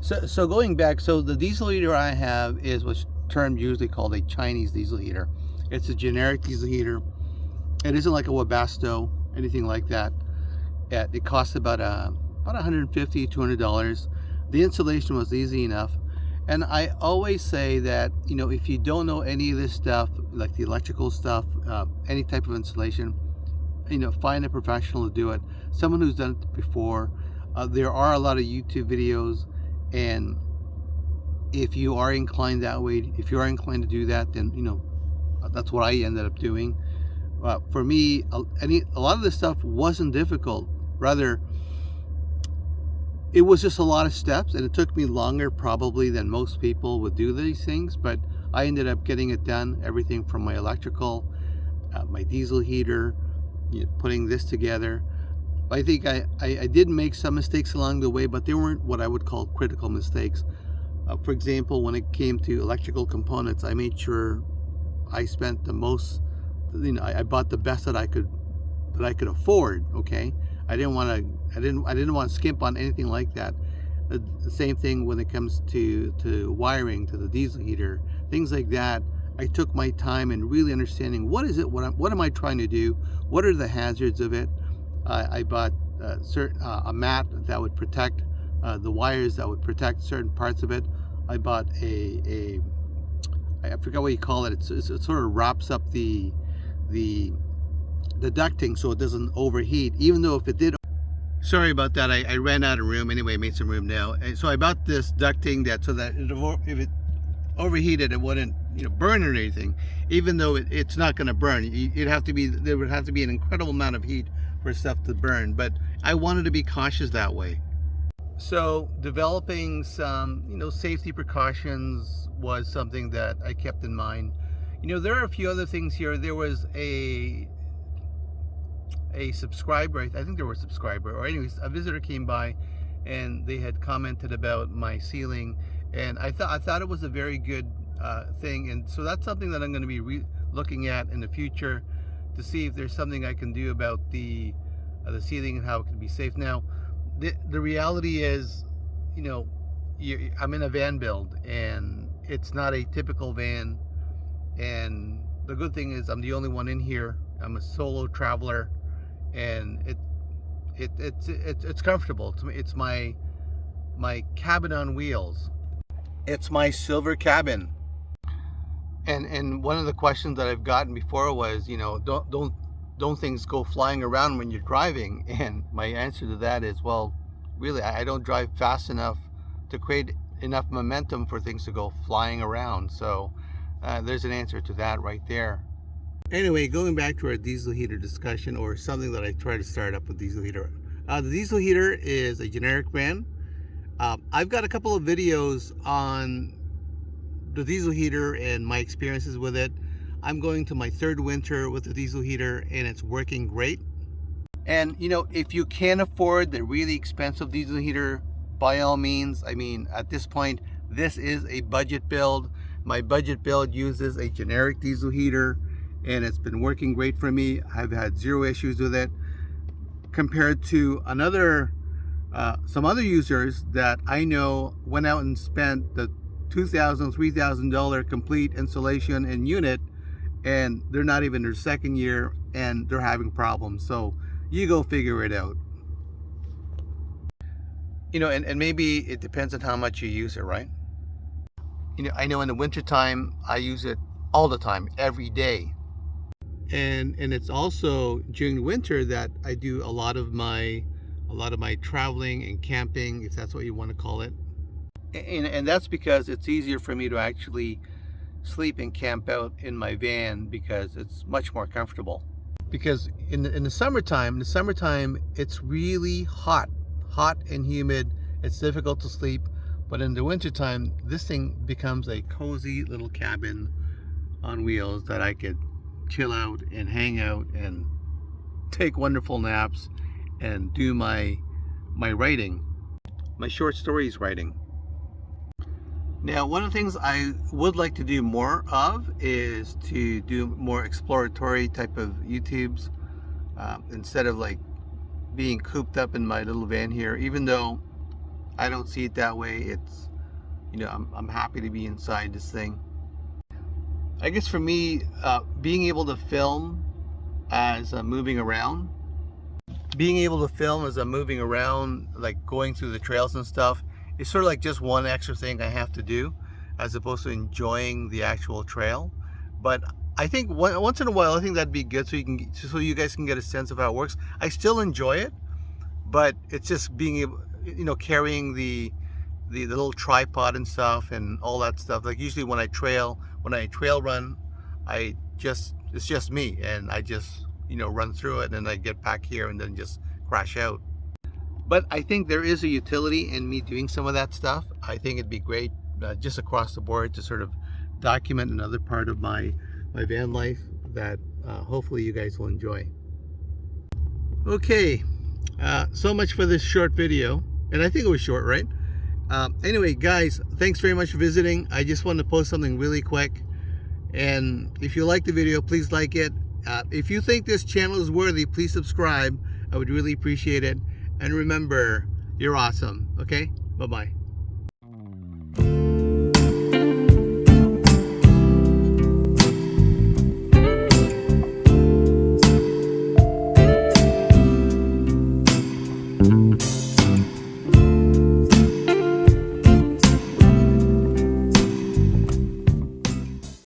So going back, so the diesel heater I have is what's termed usually called a Chinese diesel heater. It's a generic diesel heater. It isn't like a Webasto, anything like that. It costs about $150, $200. The installation was easy enough. And I always say that, you know, if you don't know any of this stuff, like the electrical stuff, any type of installation, you know, find a professional to do it. Someone who's done it before. There are a lot of YouTube videos, and if you are inclined that way, if you are inclined to do that, then, you know, that's what I ended up doing. For me, a lot of this stuff wasn't difficult. Rather, it was just a lot of steps, and it took me longer probably than most people would do these things, but I ended up getting it done. Everything from my electrical, my diesel heater, you know, putting this together. I think I did make some mistakes along the way, but they weren't what I would call critical mistakes. For example, when it came to electrical components, I made sure I spent the most, you know, I bought the best that I could afford. Okay, I didn't want to skimp on anything like that. The same thing when it comes to wiring to the diesel heater, things like that. I took my time in really understanding what is it, what am I trying to do, what are the hazards of it. I bought a mat that would protect the wires, that would protect certain parts of it. I bought I forgot what you call it. It sort of wraps up the ducting so it doesn't overheat, even though if it did. Sorry about that. I ran out of room. Anyway, made some room now. And so I bought this ducting so that if it overheated, it wouldn't, you know, burn or anything. Even though it's not going to burn, there would have to be an incredible amount of heat for stuff to burn. But I wanted to be cautious that way. So developing some, you know, safety precautions was something that I kept in mind. You know, there are a few other things here. There was a subscriber, I think there was a subscriber, or anyways, a visitor came by and they had commented about my ceiling, and I thought it was a very good thing, and so that's something that I'm going to be looking at in the future to see if there's something I can do about the ceiling and how it can be safe. Now, the reality is, you know, I'm in a van build, and it's not a typical van, and the good thing is I'm the only one in here. I'm a solo traveler, and it's comfortable. It's my cabin on wheels. It's my silver cabin. And one of the questions that I've gotten before was, you know, don't things go flying around when you're driving? And my answer to that is, well, really, I don't drive fast enough to create enough momentum for things to go flying around. So there's an answer to that right there. Anyway, going back to our diesel heater discussion, or something that I try to start up with diesel heater. The diesel heater is a generic brand. I've got a couple of videos on the diesel heater and my experiences with it. I'm going to my third winter with the diesel heater, and it's working great. And, you know, if you can't afford the really expensive diesel heater, by all means, I mean, at this point, this is a budget build. My budget build uses a generic diesel heater, and it's been working great for me. I've had zero issues with it, compared to some other users that I know went out and spent the $2,000, $3,000 complete installation and unit, and they're not even their second year and they're having problems. So you go figure it out. You know, and maybe it depends on how much you use it, right? You know, I know in the wintertime I use it all the time, every day. And it's also during winter that I do a lot of my traveling and camping, if that's what you want to call it. And that's because it's easier for me to actually sleep and camp out in my van, because it's much more comfortable. Because in the summertime, it's really hot and humid. It's difficult to sleep. But in the wintertime, this thing becomes a cozy little cabin on wheels that I could chill out and hang out and take wonderful naps and do my writing, my short stories writing. Now, one of the things I would like to do more of is to do more exploratory type of YouTubes, instead of like being cooped up in my little van here. Even though I don't see it that way. It's, you know, I'm happy to be inside this thing. I guess for me, being able to film as I'm moving around, like going through the trails and stuff, it's sort of like just one extra thing I have to do, as opposed to enjoying the actual trail. But I think once in a while, I think that'd be good, so you guys can get a sense of how it works. I still enjoy it, but it's just being able, you know, carrying the little tripod and stuff and all that stuff. Like usually when I trail run, it's just me, and I just, you know, run through it, and then I get back here and then just crash out. But I think there is a utility in me doing some of that stuff. I think it'd be great, just across the board, to sort of document another part of my van life that hopefully you guys will enjoy. Okay, so much for this short video, and I think it was short, right? Anyway, guys, thanks very much for visiting. I just wanted to post something really quick, and if you like the video, please like it. If you think this channel is worthy, please subscribe. I would really appreciate it. And remember, you're awesome. Okay, bye-bye.